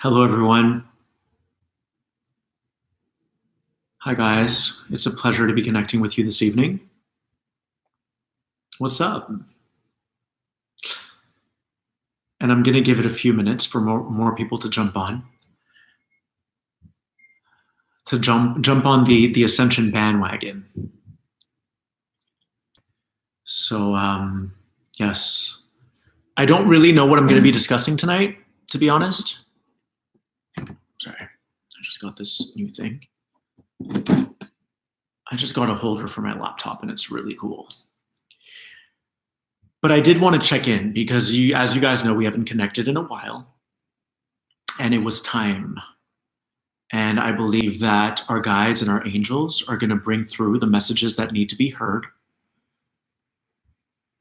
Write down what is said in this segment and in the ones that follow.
Hello, everyone. Hi, guys. It's a pleasure to be connecting with you this evening. What's up? And I'm going to give it a few minutes for more people to jump on, to jump on the ascension bandwagon. So, yes, I don't really know what I'm going to be discussing tonight, to be honest. Sorry, I just got this new thing. I just got a holder for my laptop, and it's really cool. But I did want to check in because, as you guys know, we haven't connected in a while, and it was time. And I believe that our guides and our angels are going to bring through the messages that need to be heard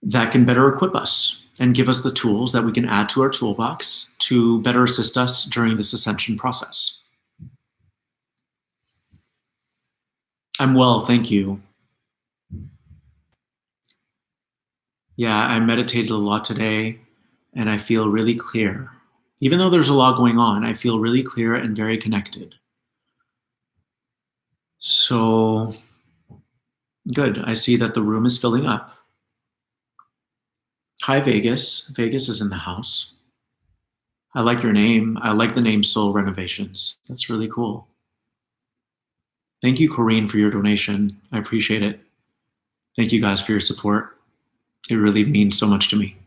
that can better equip us and give us the tools that we can add to our toolbox to better assist us during this ascension process. I'm well, thank you. Yeah, I meditated a lot today and I feel really clear. Even though there's a lot going on, I feel really clear and very connected. So, good. I see that the room is filling up. Hi, Vegas. Vegas is in the house. I like your name. I like the name Soul Renovations. That's really cool. Thank you, Corrine, for your donation. I appreciate it. Thank you guys for your support. It really means so much to me.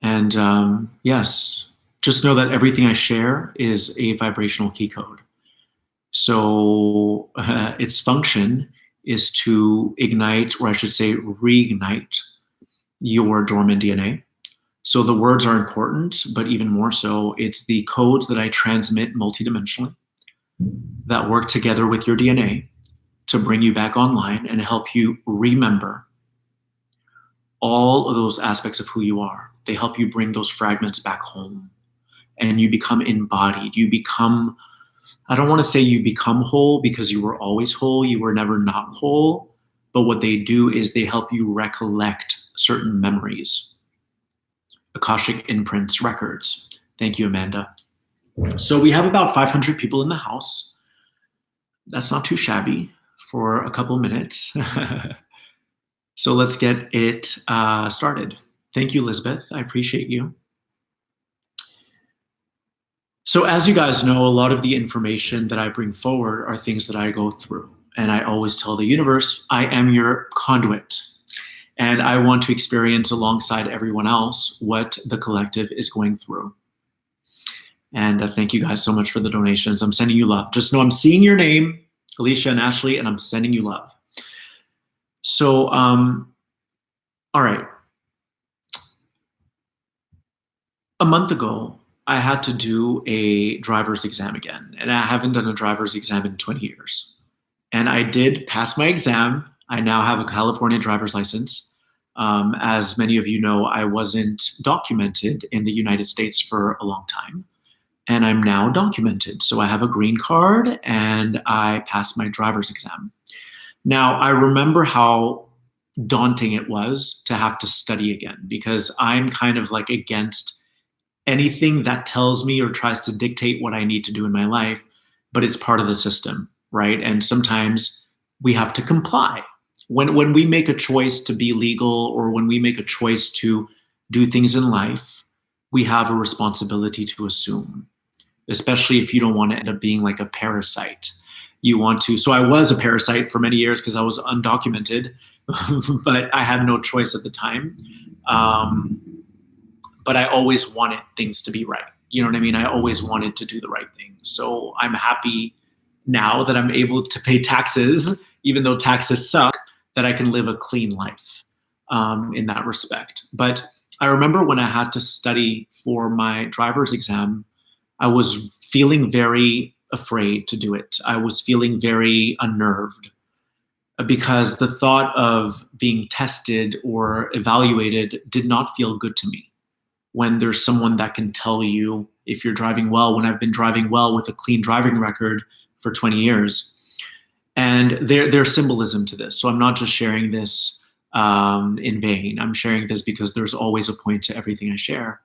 And yes, just know that everything I share is a vibrational key code. So its function is to ignite, or I should say reignite, your dormant DNA. So the words are important, but even more so, it's the codes that I transmit multidimensionally that work together with your DNA to bring you back online and help you remember all of those aspects of who you are. They help you bring those fragments back home and you become embodied. You become, I don't want to say you become whole because you were always whole. You were never not whole. But what they do is they help you recollect certain memories, Akashic imprints, records. Thank you, Amanda. So we have about 500 people in the house. That's not too shabby for a couple minutes. So let's get it started. Thank you, Elizabeth. I appreciate you. So as you guys know, a lot of the information that I bring forward are things that I go through. And I always tell the universe, I am your conduit. And I want to experience alongside everyone else what the collective is going through. And thank you guys so much for the donations. I'm sending you love. Just know I'm seeing your name, Alicia and Ashley, and I'm sending you love. So, all right. A month ago, I had to do a driver's exam again, and I haven't done a driver's exam in 20 years. And I did pass my exam. I now have a California driver's license. As many of you know, I wasn't documented in the United States for a long time, and I'm now documented. So I have a green card, and I passed my driver's exam. Now, I remember how daunting it was to have to study again because I'm kind of like against anything that tells me or tries to dictate what I need to do in my life, but it's part of the system, right? And sometimes we have to comply. When we make a choice to be legal or when we make a choice to do things in life, we have a responsibility to assume, especially if you don't want to end up being like a parasite. You want to, so I was a parasite for many years because I was undocumented, but I had no choice at the time. But I always wanted things to be right. You know what I mean? I always wanted to do the right thing. So I'm happy now that I'm able to pay taxes, even though taxes suck, that I can live a clean life in that respect. But I remember when I had to study for my driver's exam, I was feeling very afraid to do it. I was feeling very unnerved because the thought of being tested or evaluated did not feel good to me. When there's someone that can tell you if you're driving well, when I've been driving well with a clean driving record for 20 years. And there's symbolism to this. So I'm not just sharing this in vain. I'm sharing this because there's always a point to everything I share.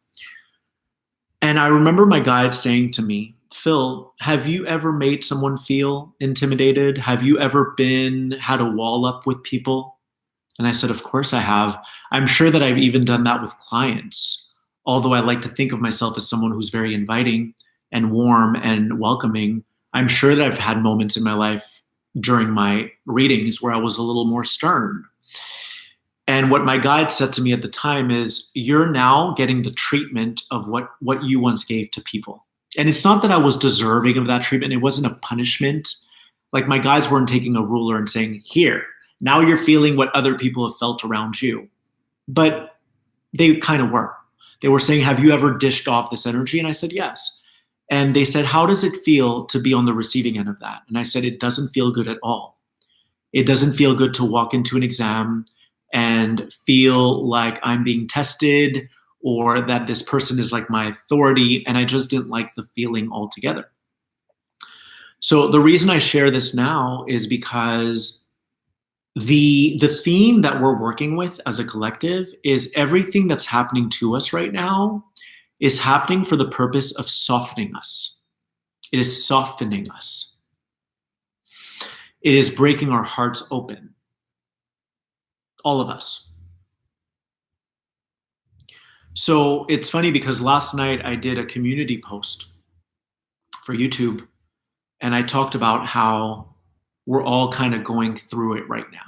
And I remember my guide saying to me, Phil, have you ever made someone feel intimidated? Have you ever had a wall up with people? And I said, of course I have. I'm sure that I've even done that with clients. Although I like to think of myself as someone who's very inviting and warm and welcoming, I'm sure that I've had moments in my life during my readings where I was a little more stern. And what my guide said to me at the time is, you're now getting the treatment of what you once gave to people. And it's not that I was deserving of that treatment. It wasn't a punishment. Like my guides weren't taking a ruler and saying, here, now you're feeling what other people have felt around you. But they kind of were. They were saying, have you ever dished off this energy? And I said, yes. And they said, how does it feel to be on the receiving end of that? And I said, it doesn't feel good at all. It doesn't feel good to walk into an exam and feel like I'm being tested or that this person is like my authority. And I just didn't like the feeling altogether. So the reason I share this now is because the theme that we're working with as a collective is everything that's happening to us right now is happening for the purpose of softening us. It is softening us. It is breaking our hearts open. All of us. So it's funny because last night I did a community post for YouTube and I talked about how we're all kind of going through it right now.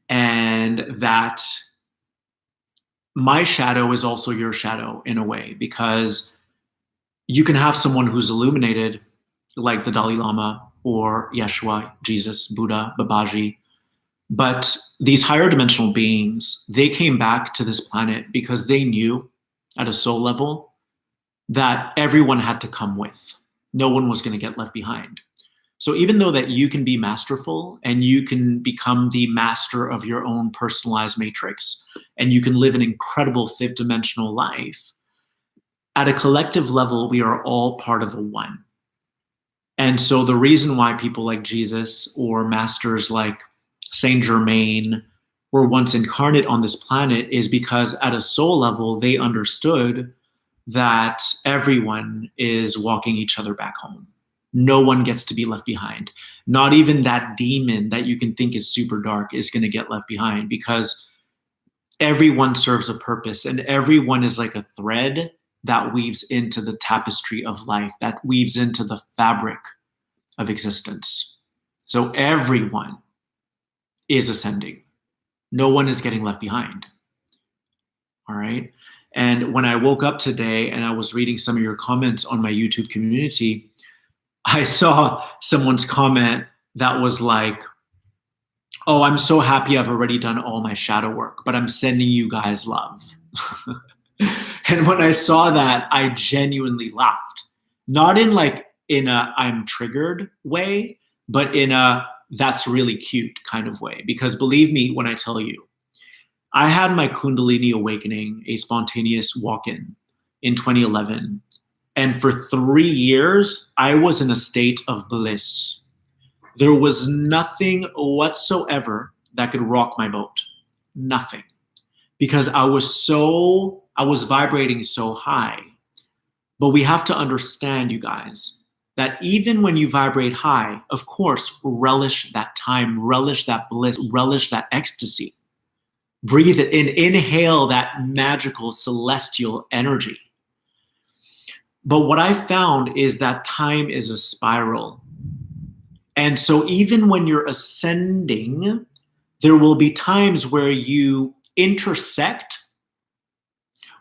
And that my shadow is also your shadow in a way, because you can have someone who's illuminated like the Dalai Lama or Yeshua, Jesus, Buddha, Babaji. But these higher dimensional beings, they came back to this planet because they knew at a soul level that everyone had to come with. No one was going to get left behind. So even though that you can be masterful and you can become the master of your own personalized matrix and you can live an incredible fifth dimensional life, at a collective level, we are all part of the one. And so the reason why people like Jesus or masters like Saint Germain were once incarnate on this planet is because at a soul level, they understood that everyone is walking each other back home. No one gets to be left behind. Not even that demon that you can think is super dark is going to get left behind, because everyone serves a purpose and everyone is like a thread that weaves into the tapestry of life, that weaves into the fabric of existence. So everyone is ascending. No one is getting left behind. All right. And when I woke up today and I was reading some of your comments on my YouTube community, I saw someone's comment that was like, oh, I'm so happy I've already done all my shadow work, but I'm sending you guys love. And when I saw that, I genuinely laughed. Not in a I'm triggered way, but in a that's really cute kind of way. Because believe me when I tell you, I had my Kundalini awakening, a spontaneous walk-in 2011. And for 3 years, I was in a state of bliss. There was nothing whatsoever that could rock my boat. Nothing. Because I was vibrating so high. But we have to understand, you guys, that even when you vibrate high, of course, relish that time, relish that bliss, relish that ecstasy. Breathe it in, inhale that magical celestial energy. But what I found is that time is a spiral. And so even when you're ascending, there will be times where you intersect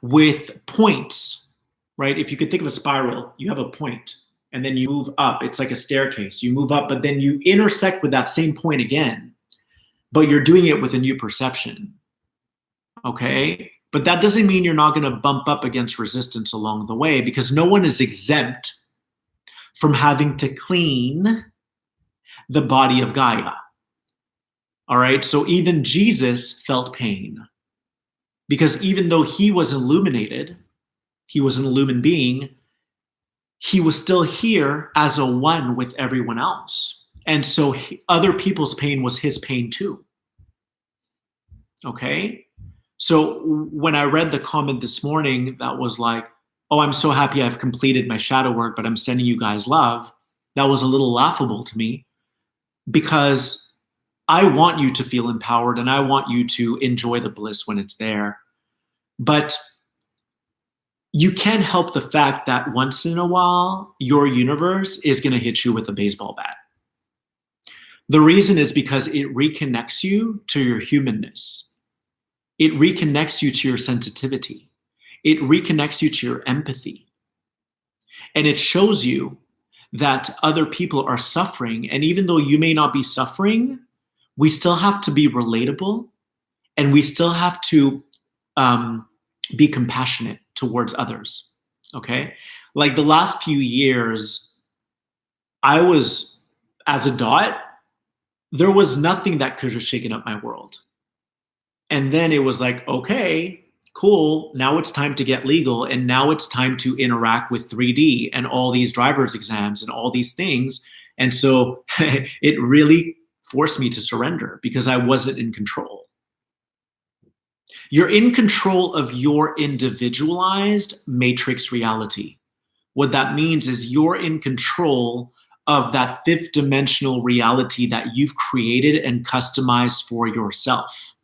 with points, right? If you could think of a spiral, you have a point and then you move up. It's like a staircase. You move up, but then you intersect with that same point again, but you're doing it with a new perception, okay? But that doesn't mean you're not going to bump up against resistance along the way, because no one is exempt from having to clean the body of Gaia. All right. So even Jesus felt pain, because even though he was illuminated, he was an illumined being, he was still here as a one with everyone else. And so other people's pain was his pain too. Okay. So when I read the comment this morning that was like, oh, I'm so happy I've completed my shadow work, but I'm sending you guys love, that was a little laughable to me, because I want you to feel empowered and I want you to enjoy the bliss when it's there. But you can't help the fact that once in a while, your universe is going to hit you with a baseball bat. The reason is because it reconnects you to your humanness. It reconnects you to your sensitivity. It reconnects you to your empathy. And it shows you that other people are suffering. And even though you may not be suffering, we still have to be relatable, and we still have to be compassionate towards others. Okay? Like the last few years, I was, as a dot, there was nothing that could have shaken up my world. And then it was like, okay, cool. Now it's time to get legal. And now it's time to interact with 3D and all these driver's exams and all these things. And so it really forced me to surrender because I wasn't in control. You're in control of your individualized matrix reality. What that means is you're in control of that fifth dimensional reality that you've created and customized for yourself.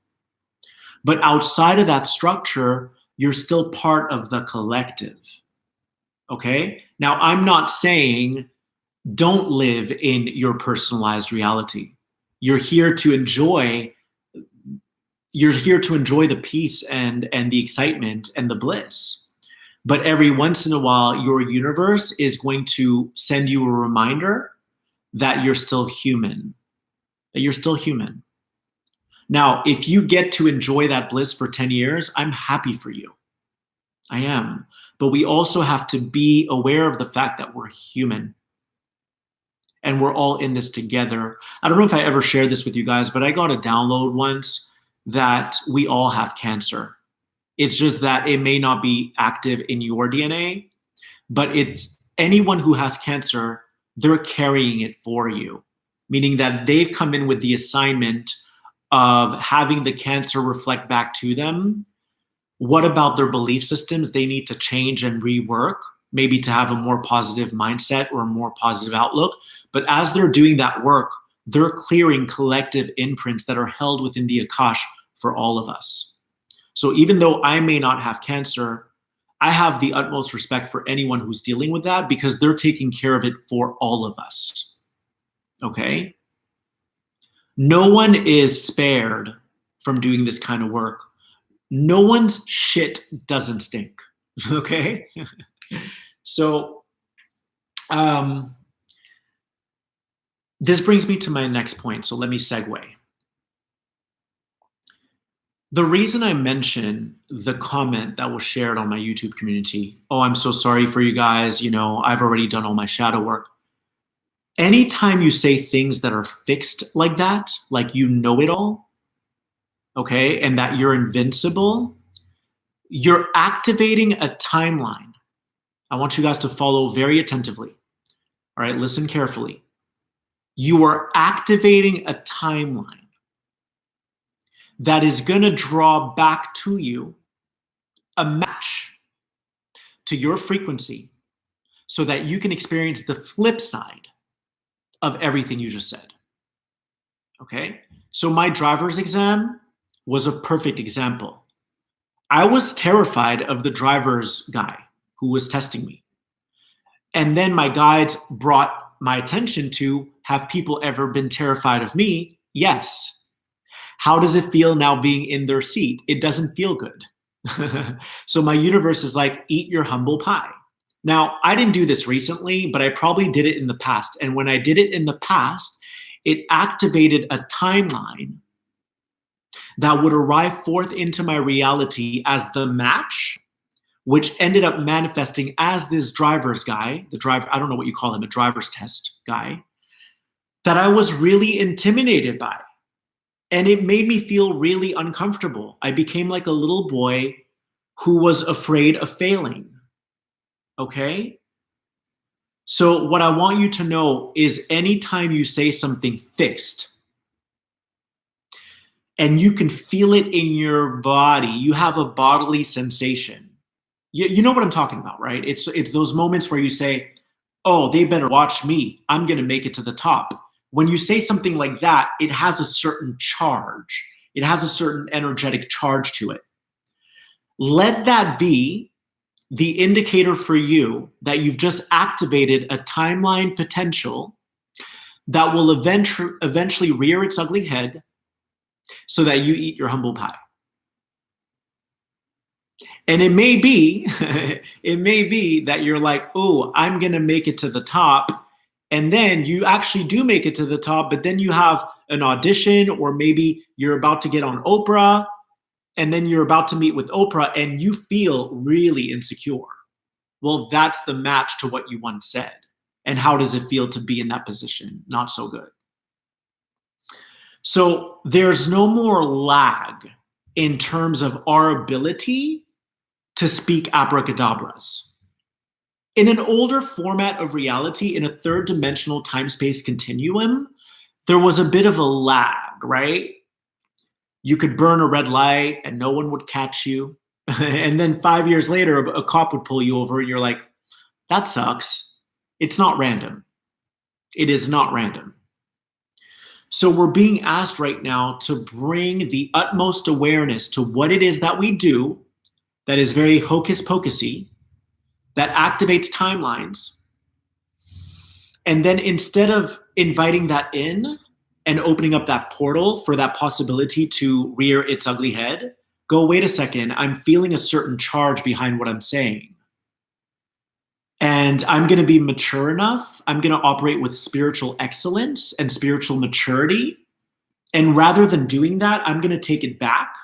But outside of that structure, you're still part of the collective. Okay? Now, I'm not saying don't live in your personalized reality. You're here to enjoy the peace and the excitement and the bliss. But every once in a while, your universe is going to send you a reminder that you're still human. That you're still human. Now, if you get to enjoy that bliss for 10 years, I'm happy for you. I am. But we also have to be aware of the fact that we're human. And we're all in this together. I don't know if I ever shared this with you guys, but I got a download once that we all have cancer. It's just that it may not be active in your DNA, but it's anyone who has cancer, they're carrying it for you, meaning that they've come in with the assignment of having the cancer reflect back to them. What about their belief systems they need to change and rework, maybe to have a more positive mindset or a more positive outlook? But as they're doing that work, they're clearing collective imprints that are held within the Akash for all of us. So even though I may not have cancer, I have the utmost respect for anyone who's dealing with that because they're taking care of it for all of us. Okay? No one is spared from doing this kind of work. No one's shit doesn't stink. Okay? So, this brings me to my next point. So let me segue. The reason I mention the comment that was shared on my YouTube community, oh, I'm so sorry for you guys, I've already done all my shadow work. Anytime you say things that are fixed like that, like you know it all, okay, and that you're invincible, you're activating a timeline. I want you guys to follow very attentively. All right, listen carefully. You are activating a timeline that is going to draw back to you a match to your frequency so that you can experience the flip side of everything you just said. Okay? So my driver's exam was a perfect example. I was terrified of the driver's guy who was testing me. And then my guides brought my attention to, have people ever been terrified of me? Yes. How does it feel now being in their seat? It doesn't feel good. So my universe is like, eat your humble pie. Now, I didn't do this recently, but I probably did it in the past. And when I did it in the past, it activated a timeline that would arrive forth into my reality as the match, which ended up manifesting as this driver's guy, I don't know what you call him, a driver's test guy, that I was really intimidated by. And it made me feel really uncomfortable. I became like a little boy who was afraid of failing. Okay? So what I want you to know is anytime you say something fixed and you can feel it in your body, you have a bodily sensation. You know what I'm talking about, right? It's those moments where you say, oh, they better watch me. I'm going to make it to the top. When you say something like that, it has a certain charge. It has a certain energetic charge to it. Let that be the indicator for you that you've just activated a timeline potential that will eventually rear its ugly head so that you eat your humble pie. And it may be, it may be that you're like, oh, I'm going to make it to the top. And then you actually do make it to the top, but then you have an audition, or maybe you're about to get on Oprah, and then you're about to meet with Oprah and you feel really insecure. Well, that's the match to what you once said. And how does it feel to be in that position? Not so good. So there's no more lag in terms of our ability to speak abracadabras. In an older format of reality, in a third dimensional time-space continuum, there was a bit of a lag, right? You could burn a red light and no one would catch you. And then 5 years later, a cop would pull you over and you're like, that sucks. It's not random. It is not random. So we're being asked right now to bring the utmost awareness to what it is that we do that is very hocus pocusy, that activates timelines. And then instead of inviting that in and opening up that portal for that possibility to rear its ugly head, go, wait a second, I'm feeling a certain charge behind what I'm saying. And I'm going to be mature enough. I'm going to operate with spiritual excellence and spiritual maturity. And rather than doing that, I'm going to take it back.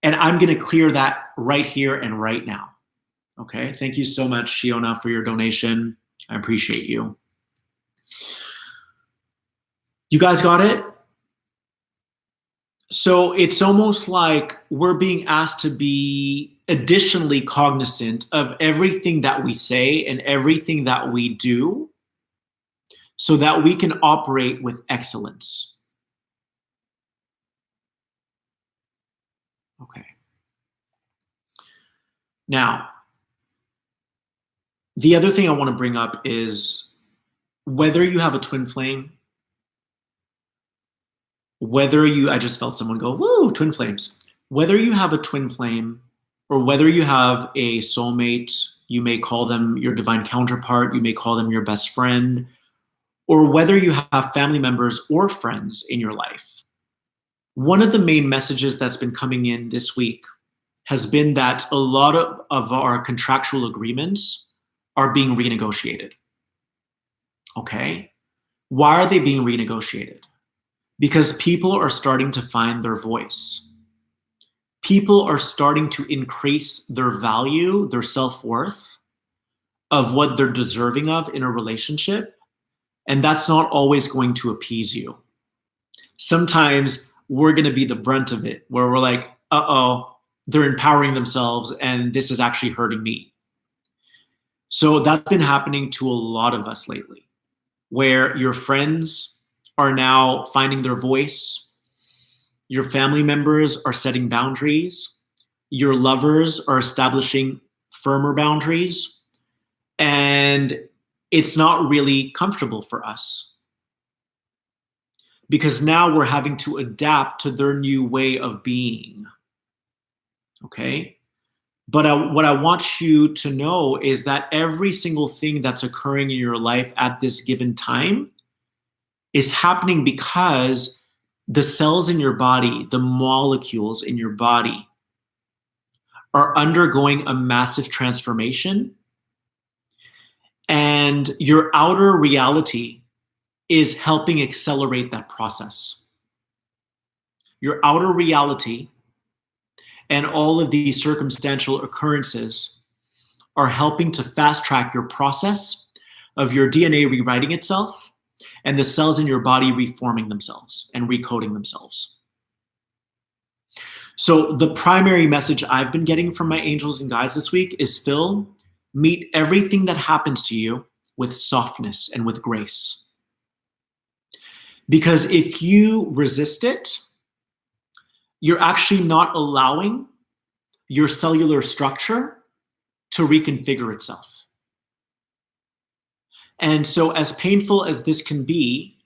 And I'm going to clear that right here and right now. Okay. Thank you so much, Shiona, for your donation. I appreciate you. You guys got it? So it's almost like we're being asked to be additionally cognizant of everything that we say and everything that we do so that we can operate with excellence. Okay. Now, the other thing I want to bring up is whether you have a twin flame, I just felt someone go, woo, twin flames. Whether you have a twin flame or whether you have a soulmate, you may call them your divine counterpart, you may call them your best friend, or whether you have family members or friends in your life. One of the main messages that's been coming in this week has been that a lot of our contractual agreements are being renegotiated. Okay? Why are they being renegotiated? Because people are starting to find their voice. People are starting to increase their value, their self-worth of what they're deserving of in a relationship. And that's not always going to appease you. Sometimes we're going to be the brunt of it, where we're like, uh-oh, they're empowering themselves and this is actually hurting me. So that's been happening to a lot of us lately, where your friends are now finding their voice. Your family members are setting boundaries. Your lovers are establishing firmer boundaries. And it's not really comfortable for us because now we're having to adapt to their new way of being. Okay? But what I want you to know is that every single thing that's occurring in your life at this given time is happening because the cells in your body, the molecules in your body, are undergoing a massive transformation. And your outer reality is helping accelerate that process. Your outer reality and all of these circumstantial occurrences are helping to fast track your process of your DNA rewriting itself and the cells in your body reforming themselves and recoding themselves. So the primary message I've been getting from my angels and guides this week is, Phil, meet everything that happens to you with softness and with grace. Because if you resist it, you're actually not allowing your cellular structure to reconfigure itself. And so, as painful as this can be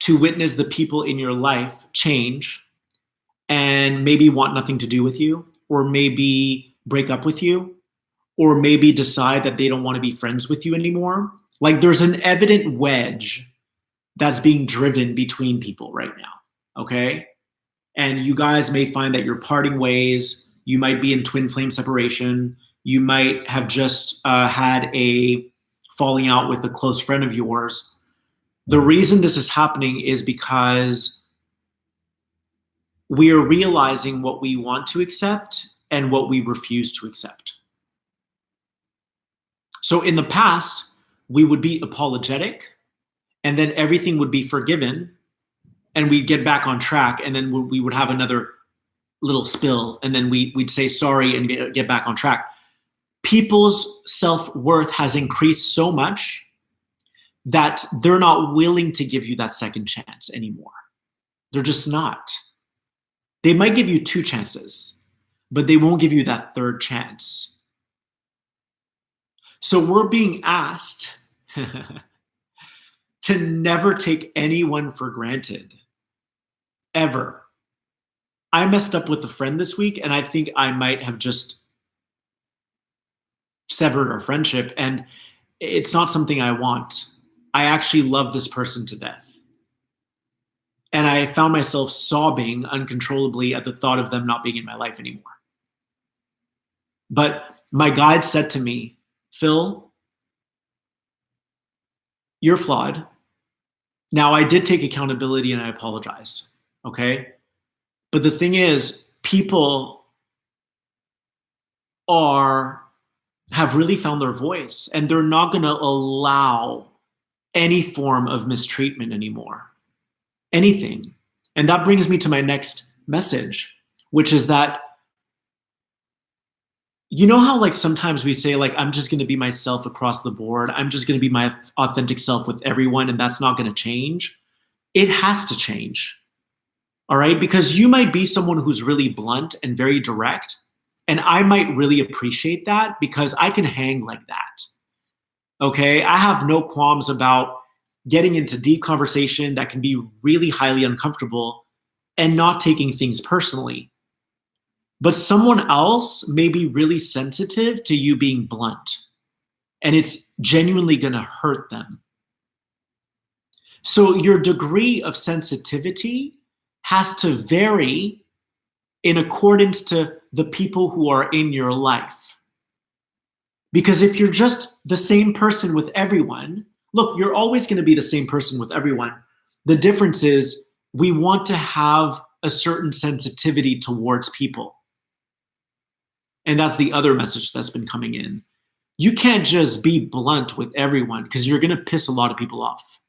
to witness the people in your life change and maybe want nothing to do with you, or maybe break up with you, or maybe decide that they don't want to be friends with you anymore, like there's an evident wedge that's being driven between people right now, okay? And you guys may find that you're parting ways. You might be in twin flame separation. You might have just had a falling out with a close friend of yours. The reason this is happening is because we are realizing what we want to accept and what we refuse to accept. So in the past, we would be apologetic, and then everything would be forgiven, and we'd get back on track, and then we would have another little spill, and then we'd say sorry and get back on track. People's self-worth has increased so much that they're not willing to give you that second chance anymore. They're just not. They might give you 2 chances, but they won't give you that third chance. So we're being asked to never take anyone for granted, ever. I messed up with a friend this week, and I think I might have just severed our friendship, and it's not something I want. I actually love this person to death. And I found myself sobbing uncontrollably at the thought of them not being in my life anymore. But my guide said to me, Phil, you're flawed. Now, I did take accountability and I apologized, okay? But the thing is, people have really found their voice, and they're not going to allow any form of mistreatment anymore. Anything. And that brings me to my next message, which is that, you know how like sometimes we say like, I'm just going to be myself across the board. I'm just going to be my authentic self with everyone, and that's not going to change. It has to change. All right? Because you might be someone who's really blunt and very direct, and I might really appreciate that because I can hang like that. Okay? I have no qualms about getting into deep conversation that can be really highly uncomfortable and not taking things personally. But someone else may be really sensitive to you being blunt, and it's genuinely going to hurt them. So your degree of sensitivity has to vary in accordance to the people who are in your life. Because if you're just the same person with everyone, look, you're always going to be the same person with everyone. The difference is we want to have a certain sensitivity towards people. And that's the other message that's been coming in. You can't just be blunt with everyone because you're going to piss a lot of people off.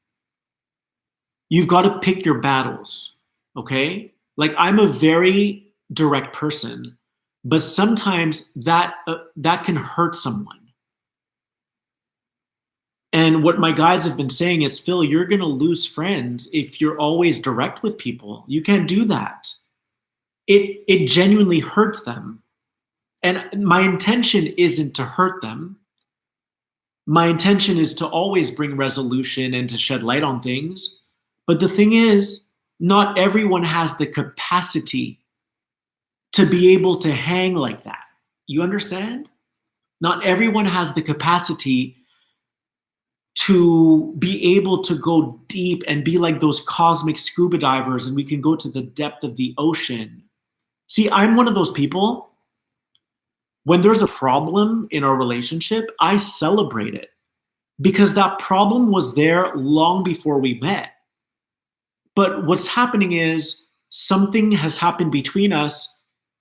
You've got to pick your battles, okay? Like I'm a very direct person, but sometimes that can hurt someone. And what my guides have been saying is, Phil, you're going to lose friends if you're always direct with people. You can't do that. It genuinely hurts them. And my intention isn't to hurt them. My intention is to always bring resolution and to shed light on things. But the thing is, not everyone has the capacity to be able to hang like that. You understand? Not everyone has the capacity to be able to go deep and be like those cosmic scuba divers, and we can go to the depth of the ocean. See, I'm one of those people. When there's a problem in our relationship, I celebrate it because that problem was there long before we met. But what's happening is something has happened between us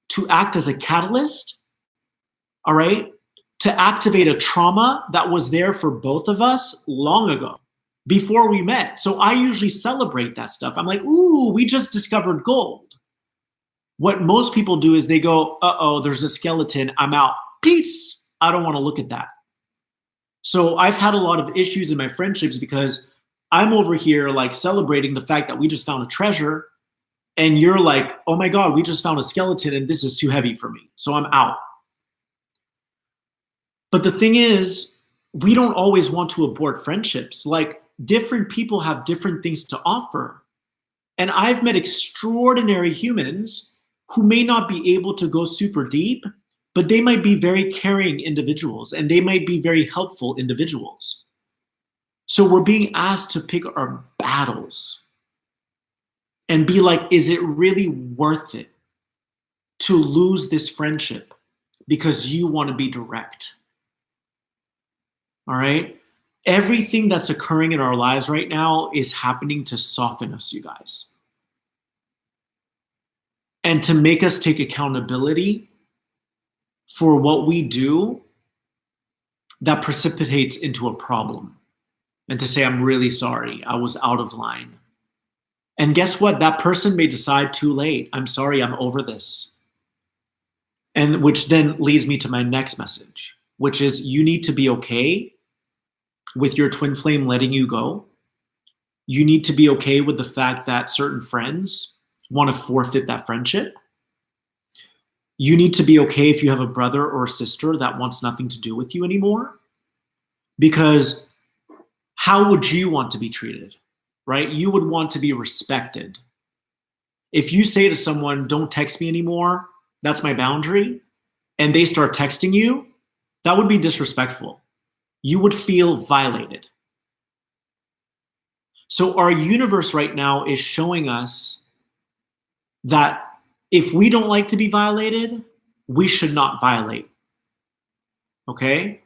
to act as a catalyst, all right? To activate a trauma that was there for both of us long ago, before we met. So I usually celebrate that stuff. I'm like, ooh, we just discovered gold. What most people do is they go, uh-oh, there's a skeleton, I'm out. Peace. I don't want to look at that. So I've had a lot of issues in my friendships because I'm over here like celebrating the fact that we just found a treasure, and you're like, oh my God, we just found a skeleton and this is too heavy for me. So I'm out. But the thing is, we don't always want to abort friendships. Like, different people have different things to offer. And I've met extraordinary humans who may not be able to go super deep, but they might be very caring individuals and they might be very helpful individuals. So we're being asked to pick our battles and be like, is it really worth it to lose this friendship because you want to be direct? All right? Everything that's occurring in our lives right now is happening to soften us, you guys. And to make us take accountability for what we do that precipitates into a problem. And to say, I'm really sorry, I was out of line. And guess what? That person may decide too late, I'm sorry, I'm over this. And which then leads me to my next message, which is you need to be okay with your twin flame letting you go. You need to be okay with the fact that certain friends want to forfeit that friendship. You need to be okay if you have a brother or a sister that wants nothing to do with you anymore. Because how would you want to be treated, right? You would want to be respected. If you say to someone, don't text me anymore, that's my boundary, and they start texting you, that would be disrespectful. You would feel violated. So our universe right now is showing us that if we don't like to be violated, we should not violate. Okay?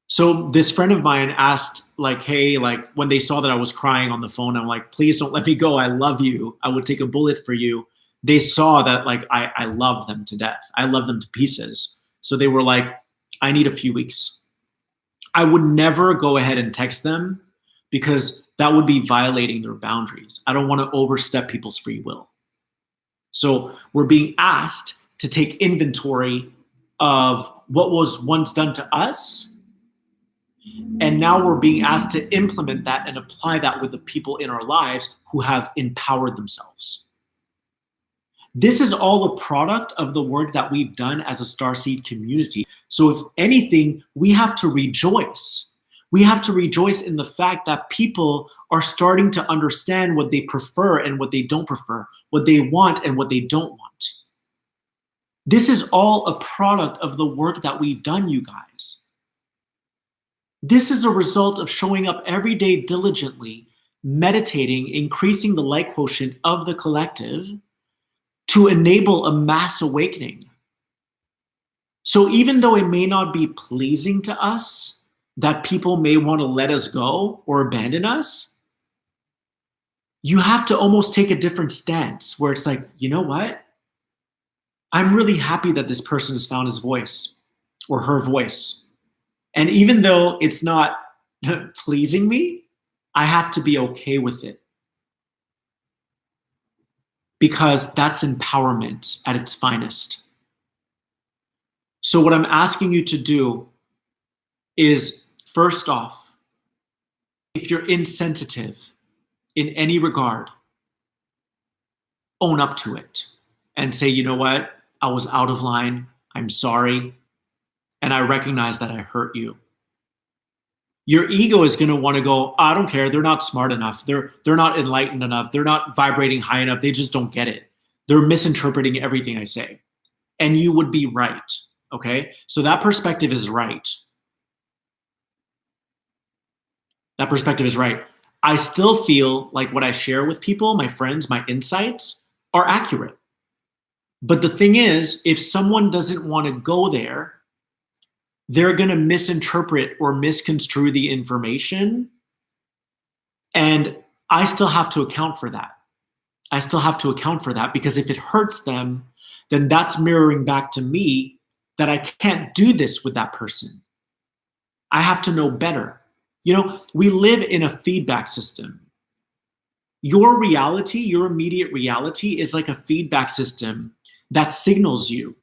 So this friend of mine asked, like, hey, like when they saw that I was crying on the phone, I'm like, please don't let me go. I love you. I would take a bullet for you. They saw that like I love them to death. I love them to pieces. So they were like, I need a few weeks. I would never go ahead and text them because that would be violating their boundaries. I don't want to overstep people's free will. So we're being asked to take inventory of what was once done to us. And now we're being asked to implement that and apply that with the people in our lives who have empowered themselves. This is all a product of the work that we've done as a Starseed community. So if anything, we have to rejoice. We have to rejoice in the fact that people are starting to understand what they prefer and what they don't prefer, what they want and what they don't want. This is all a product of the work that we've done, you guys. This is a result of showing up every day diligently, meditating, increasing the light quotient of the collective to enable a mass awakening. So even though it may not be pleasing to us, that people may want to let us go or abandon us, you have to almost take a different stance where it's like, you know what? I'm really happy that this person has found his voice or her voice. And even though it's not pleasing me, I have to be okay with it. Because that's empowerment at its finest. So what I'm asking you to do is, first off, if you're insensitive in any regard, own up to it and say, you know what? I was out of line. I'm sorry. And I recognize that I hurt you. Your ego is going to want to go, I don't care. They're not smart enough. They're not enlightened enough. They're not vibrating high enough. They just don't get it. They're misinterpreting everything I say. And you would be right. Okay? So that perspective is right. That perspective is right. I still feel like what I share with people, my friends, my insights are accurate. But the thing is, if someone doesn't want to go there, they're going to misinterpret or misconstrue the information. And I still have to account for that. I still have to account for that because if it hurts them, then that's mirroring back to me that I can't do this with that person. I have to know better. You know, we live in a feedback system. Your reality, your immediate reality is like a feedback system that signals you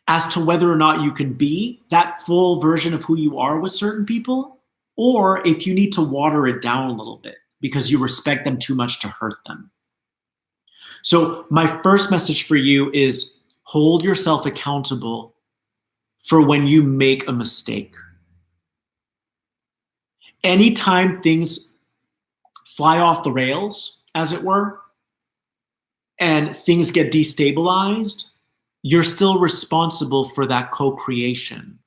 as to whether or not you can be that full version of who you are with certain people, or if you need to water it down a little bit because you respect them too much to hurt them. So my first message for you is hold yourself accountable for when you make a mistake. Anytime things fly off the rails, as it were, and things get destabilized, you're still responsible for that co-creation.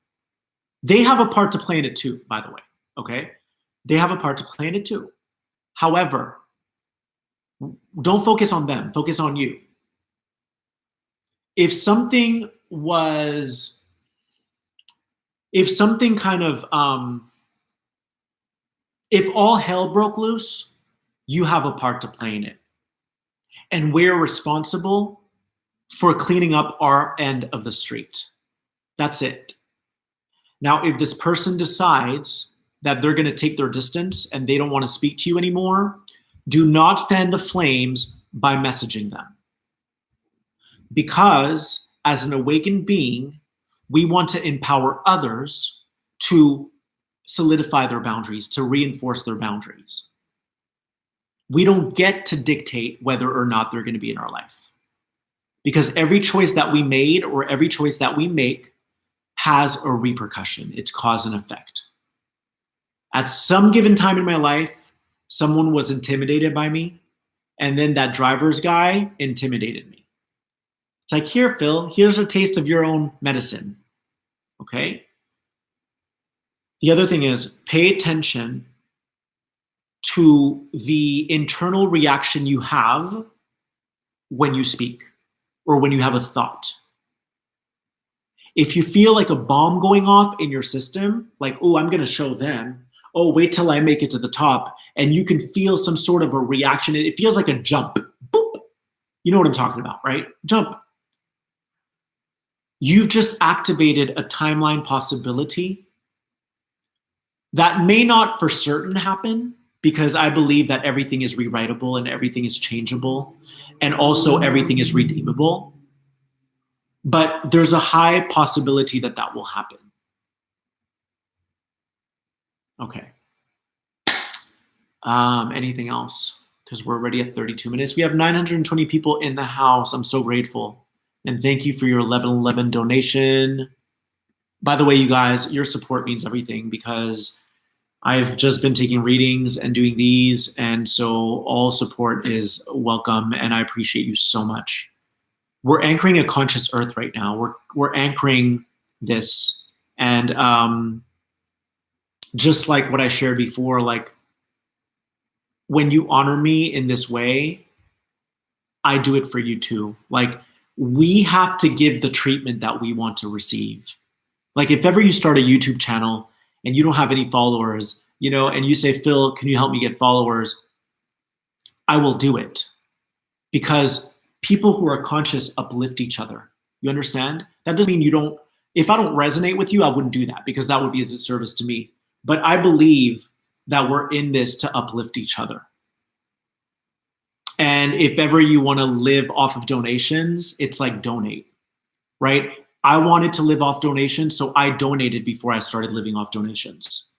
They have a part to play in it too, by the way, okay? They have a part to play in it too. However, don't focus on them, focus on you. If something kind of, if all hell broke loose, you have a part to play in it. And we're responsible for cleaning up our end of the street. That's it. Now, if this person decides that they're going to take their distance and they don't want to speak to you anymore, do not fan the flames by messaging them. Because as an awakened being, we want to empower others to solidify their boundaries, to reinforce their boundaries. We don't get to dictate whether or not they're going to be in our life. Because every choice that we made or every choice that we make has a repercussion. It's cause and effect. At some given time in my life, someone was intimidated by me, and then that driver's guy intimidated me. It's like, here, Phil, here's a taste of your own medicine, okay? The other thing is pay attention to the internal reaction you have when you speak or when you have a thought. If you feel like a bomb going off in your system, like, oh, I'm going to show them, oh, wait till I make it to the top, and you can feel some sort of a reaction. It feels like a jump. Boop. You know what I'm talking about, right? Jump. You've just activated a timeline possibility that may not for certain happen, because I believe that everything is rewritable and everything is changeable, and also everything is redeemable. But there's a high possibility that that will happen. Okay. Anything else? Because we're already at 32 minutes. We have 920 people in the house. I'm so grateful. And thank you for your 1111 donation. By the way, you guys, your support means everything, because I've just been taking readings and doing these. And so all support is welcome. And I appreciate you so much. We're anchoring a conscious earth right now. We're anchoring this. And just like what I shared before, like when you honor me in this way, I do it for you too. Like we have to give the treatment that we want to receive. Like if ever you start a YouTube channel and you don't have any followers, you know, and you say, Phil, can you help me get followers? I will do it, because people who are conscious uplift each other. You understand? That doesn't mean you don't, if I don't resonate with you, I wouldn't do that, because that would be a disservice to me. But I believe that we're in this to uplift each other. And if ever you want to live off of donations, it's like donate, right? I wanted to live off donations, so I donated before I started living off donations.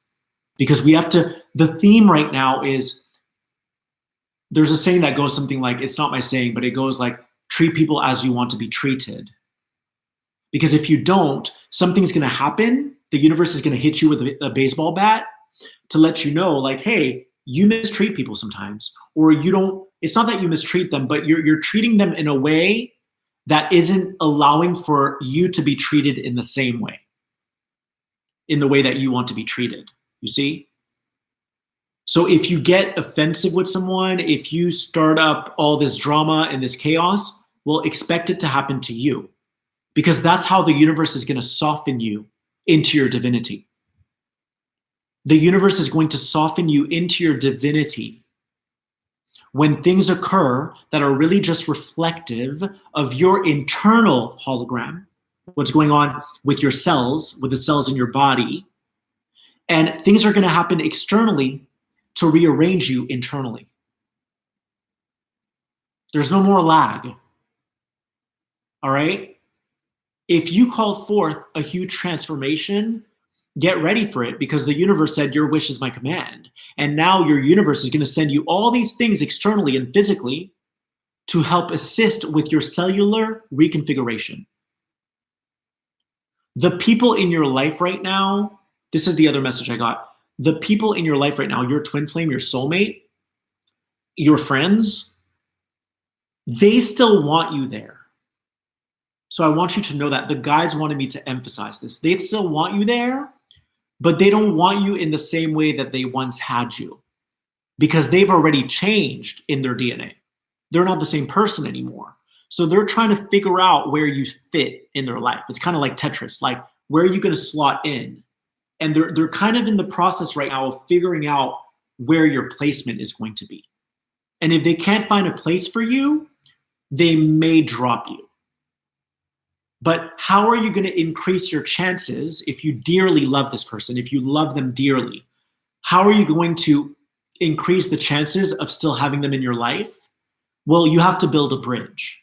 Because we have to, the theme right now is, there's a saying that goes something like, it's not my saying, but it goes like, treat people as you want to be treated. Because if you don't, something's going to happen. The universe is going to hit you with a baseball bat to let you know, like, hey, you mistreat people sometimes, or you don't, it's not that you mistreat them, but you're treating them in a way that isn't allowing for you to be treated in the same way, in the way that you want to be treated, you see? So if you get offensive with someone, if you start up all this drama and this chaos, well, expect it to happen to you, because that's how the universe is going to soften you into your divinity. The universe is going to soften you into your divinity when things occur that are really just reflective of your internal hologram, what's going on with your cells, with the cells in your body, and things are going to happen externally to rearrange you internally. There's no more lag. All right? If you called forth a huge transformation, get ready for it, because the universe said your wish is my command. And now your universe is going to send you all these things externally and physically to help assist with your cellular reconfiguration. The people in your life right now, this is the other message I got. The people in your life right now, your twin flame, your soulmate, your friends, they still want you there. So I want you to know that the guides wanted me to emphasize this. They still want you there, but they don't want you in the same way that they once had you because they've already changed in their DNA. They're not the same person anymore. So they're trying to figure out where you fit in their life. It's kind of like Tetris, like where are you going to slot in? And they're kind of in the process right now of figuring out where your placement is going to be. And if they can't find a place for you, they may drop you. But how are you going to increase your chances if you dearly love this person, if you love them dearly? How are you going to increase the chances of still having them in your life? Well, you have to build a bridge.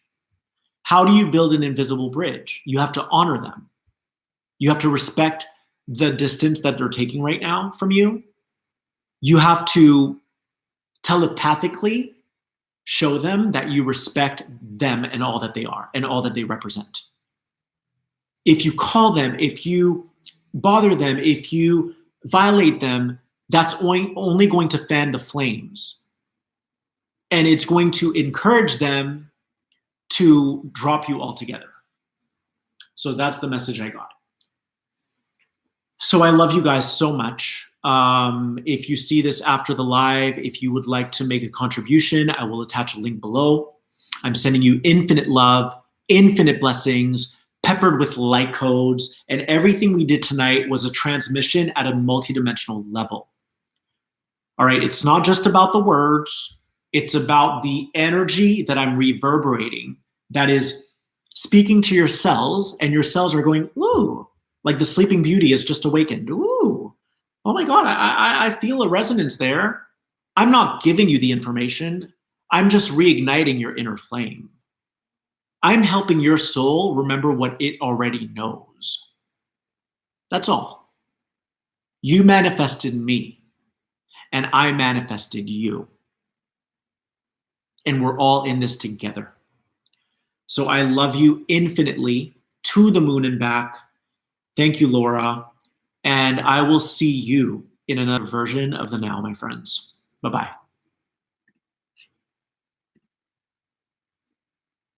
How do you build an invisible bridge? You have to honor them. You have to respect the distance that they're taking right now from you. You have to telepathically show them that you respect them and all that they are and all that they represent. If you call them, if you bother them, if you violate them, that's only going to fan the flames. And it's going to encourage them to drop you altogether. So that's the message I got. So I love you guys so much. If you see this after the live, if you would like to make a contribution, I will attach a link below. I'm sending you infinite love, infinite blessings, peppered with light codes, and everything we did tonight was a transmission at a multidimensional level. All right, it's not just about the words, it's about the energy that I'm reverberating that is speaking to your cells, and your cells are going, ooh, like the Sleeping Beauty is just awakened. Ooh, oh my God, I feel a resonance there. I'm not giving you the information. I'm just reigniting your inner flame. I'm helping your soul remember what it already knows. That's all. You manifested me, and I manifested you. And we're all in this together. So I love you infinitely, to the moon and back. Thank you, Laura. And I will see you in another version of the Now, my friends. Bye-bye.